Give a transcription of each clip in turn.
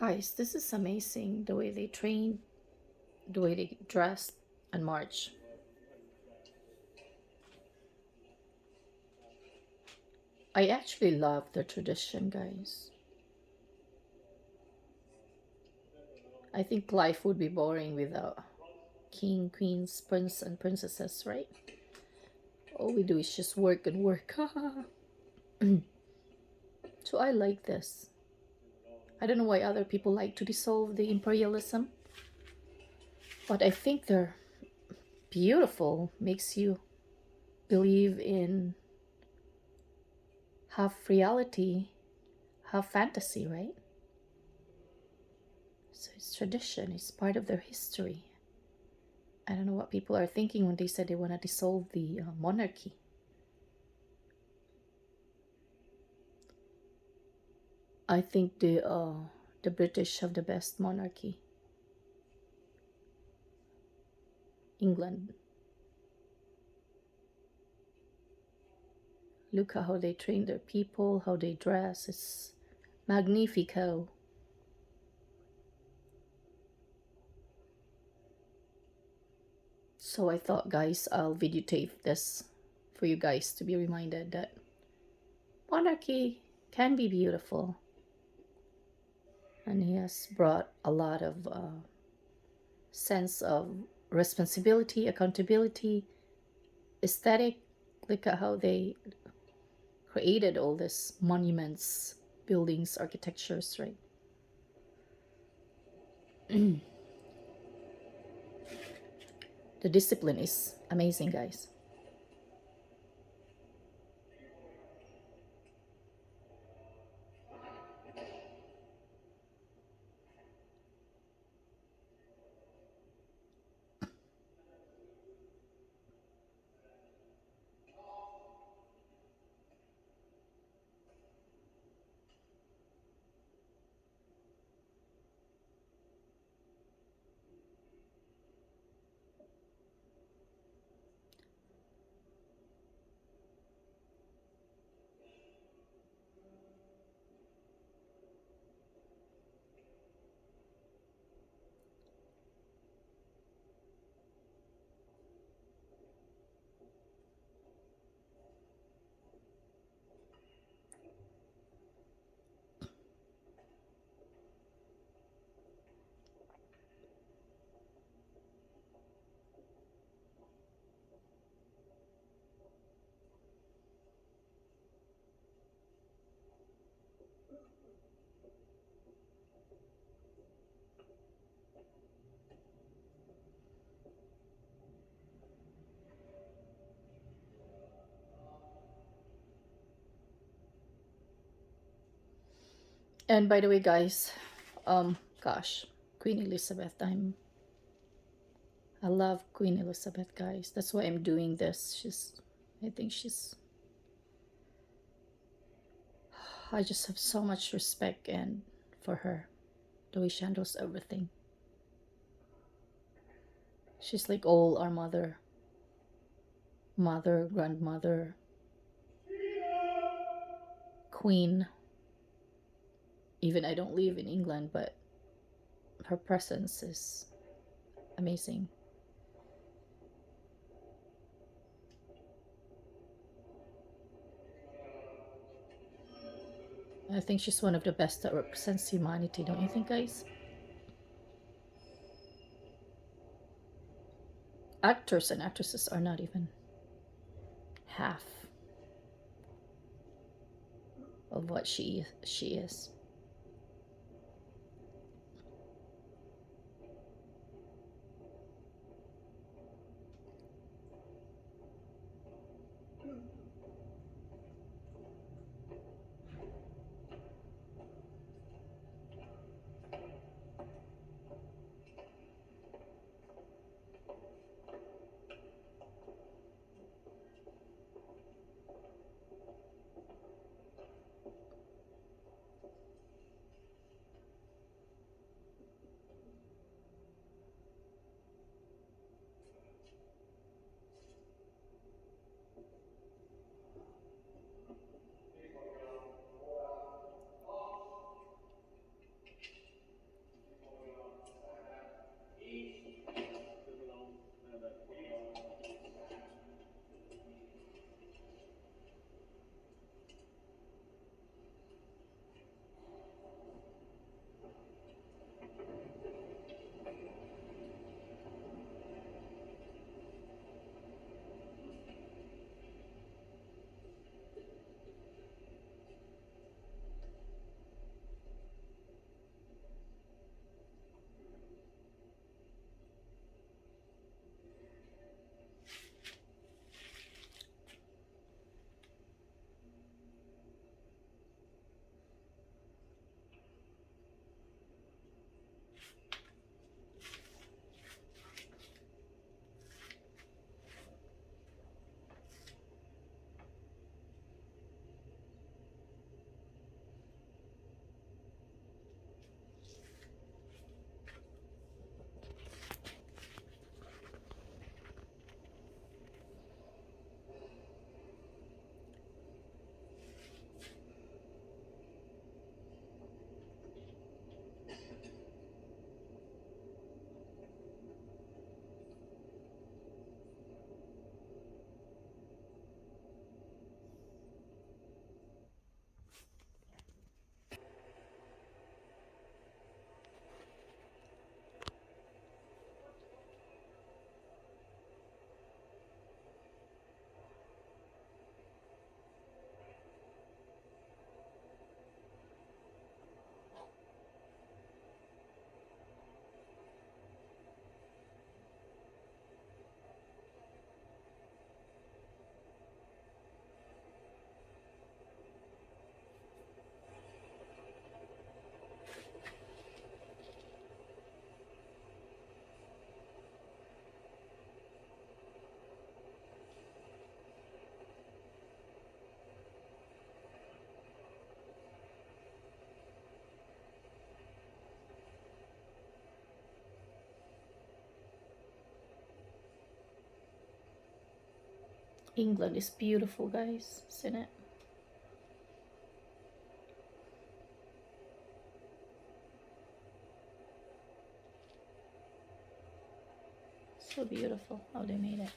Guys, this is amazing the way they train, the way they dress and march. I actually love the tradition, guys. I think life would be boring without king, queens, prince, and princesses, right? All we do is just work and work. So I like this. I don't know why other people like to dissolve the imperialism, but I think they're beautiful. Makes you believe in half reality, half fantasy, right? So it's tradition, it's part of their history. I don't know what people are thinking when they said they want to dissolve the monarchy. I think the British have the best monarchy. England. Look at how they train their people, how they dress. It's magnifico. So I thought, guys, I'll videotape this for you guys to be reminded that monarchy can be beautiful. And he has brought a lot of sense of responsibility, accountability, aesthetic. Look at how they created all these monuments, buildings, architectures, right? The discipline is amazing, guys. And by the way, guys, gosh, Queen Elizabeth, I love Queen Elizabeth, guys. That's why I'm doing this. I think I just have so much respect and for her, the way she handles everything. She's like all our mother, grandmother, queen. Even I don't live in England, but her presence is amazing. I think she's one of the best that represents humanity, don't you think, guys? Actors and actresses are not even half of what she is. England is beautiful, guys, isn't it? So beautiful how they made it.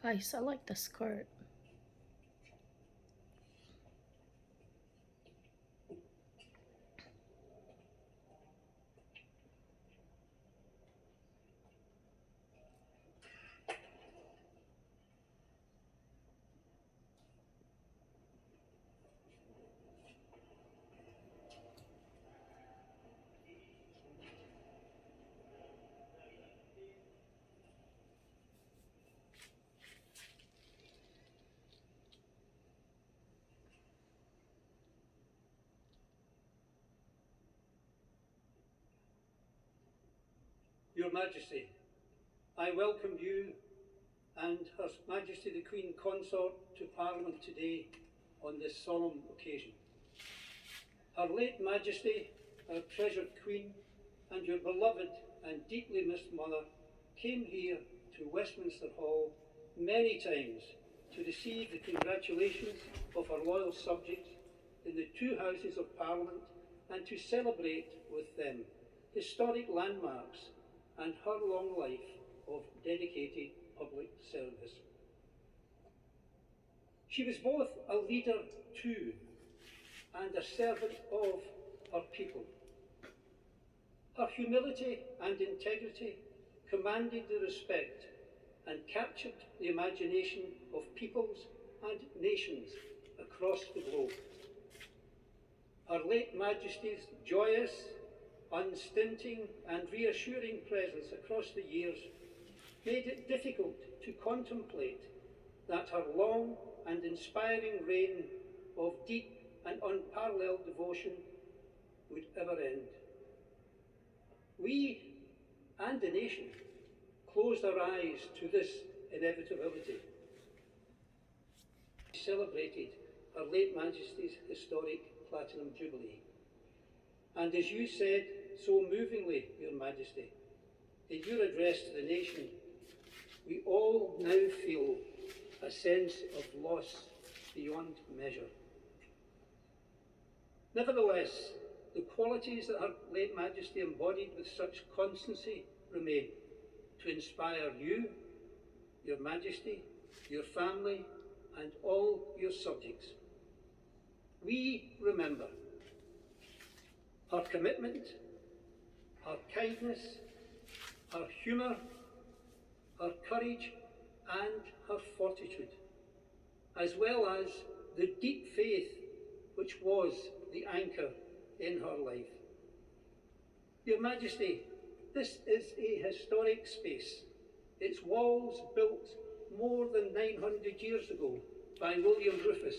Guys, I like the skirt. Your Majesty, I welcome you and Her Majesty the Queen Consort to Parliament today on this solemn occasion. Her late Majesty, our treasured Queen, and your beloved and deeply missed mother came here to Westminster Hall many times to receive the congratulations of her loyal subjects in the two Houses of Parliament and to celebrate with them historic landmarks and her long life of dedicated public service. She was both a leader to and a servant of her people. Her humility and integrity commanded the respect and captured the imagination of peoples and nations across the globe. Her late Majesty's joyous, unstinting and reassuring presence across the years made it difficult to contemplate that her long and inspiring reign of deep and unparalleled devotion would ever end. We and the nation closed our eyes to this inevitability. We celebrated Her late Majesty's historic Platinum Jubilee. And as you said so movingly, Your Majesty, in your address to the nation, we all now feel a sense of loss beyond measure. Nevertheless, the qualities that Her late Majesty embodied with such constancy remain to inspire you, Your Majesty, your family, and all your subjects. We remember her commitment, her kindness, her humour, her courage, and her fortitude, as well as the deep faith which was the anchor in her life. Your Majesty, this is a historic space, its walls built more than 900 years ago by William Rufus,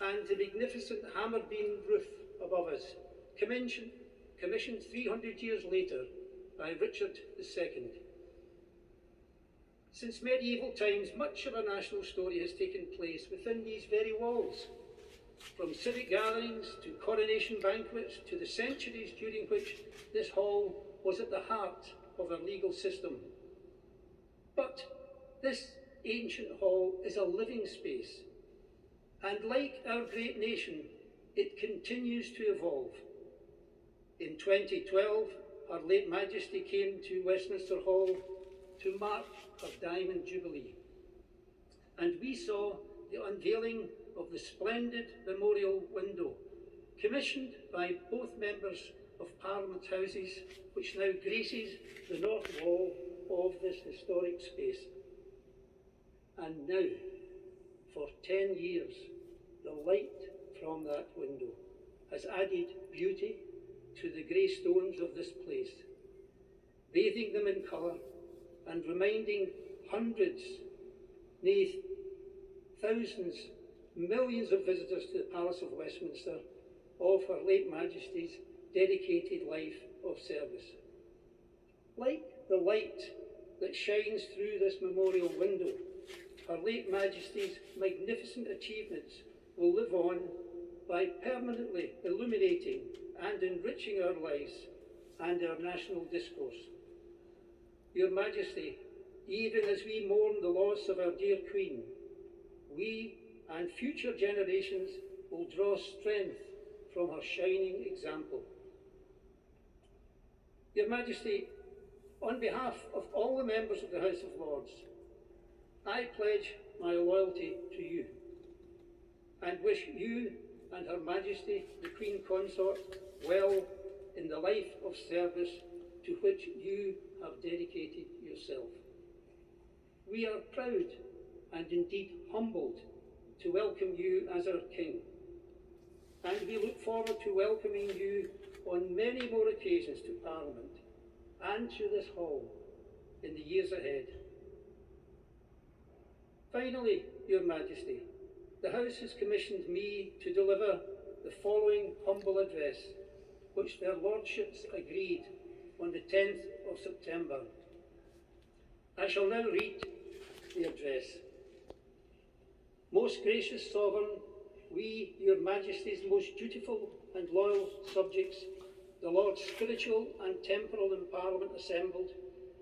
and the magnificent hammer beam roof above us, commissioned 300 years later by Richard II. Since medieval times, much of our national story has taken place within these very walls, from civic gatherings to coronation banquets to the centuries during which this hall was at the heart of our legal system. But this ancient hall is a living space, and like our great nation, it continues to evolve. In 2012, Her late Majesty came to Westminster Hall to mark her Diamond Jubilee, and we saw the unveiling of the splendid memorial window, commissioned by both members of Parliament Houses, which now graces the north wall of this historic space. And now, for 10 years, the light from that window has added beauty to the grey stones of this place, bathing them in colour and reminding hundreds, nay, thousands, millions of visitors to the Palace of Westminster of Her late Majesty's dedicated life of service. Like the light that shines through this memorial window, Her late Majesty's magnificent achievements will live on by permanently illuminating and enriching our lives and our national discourse. Your Majesty, even as we mourn the loss of our dear Queen, we and future generations will draw strength from her shining example. Your Majesty, on behalf of all the members of the House of Lords, I pledge my loyalty to you and wish you and Her Majesty the Queen Consort well in the life of service to which you have dedicated yourself. We are proud and indeed humbled to welcome you as our King, and we look forward to welcoming you on many more occasions to Parliament and to this hall in the years ahead. Finally, Your Majesty, the House has commissioned me to deliver the following humble address, which their Lordships agreed on the 10th of September. I shall now read the address. Most gracious Sovereign, we, Your Majesty's most dutiful and loyal subjects, the Lords spiritual and temporal in Parliament assembled,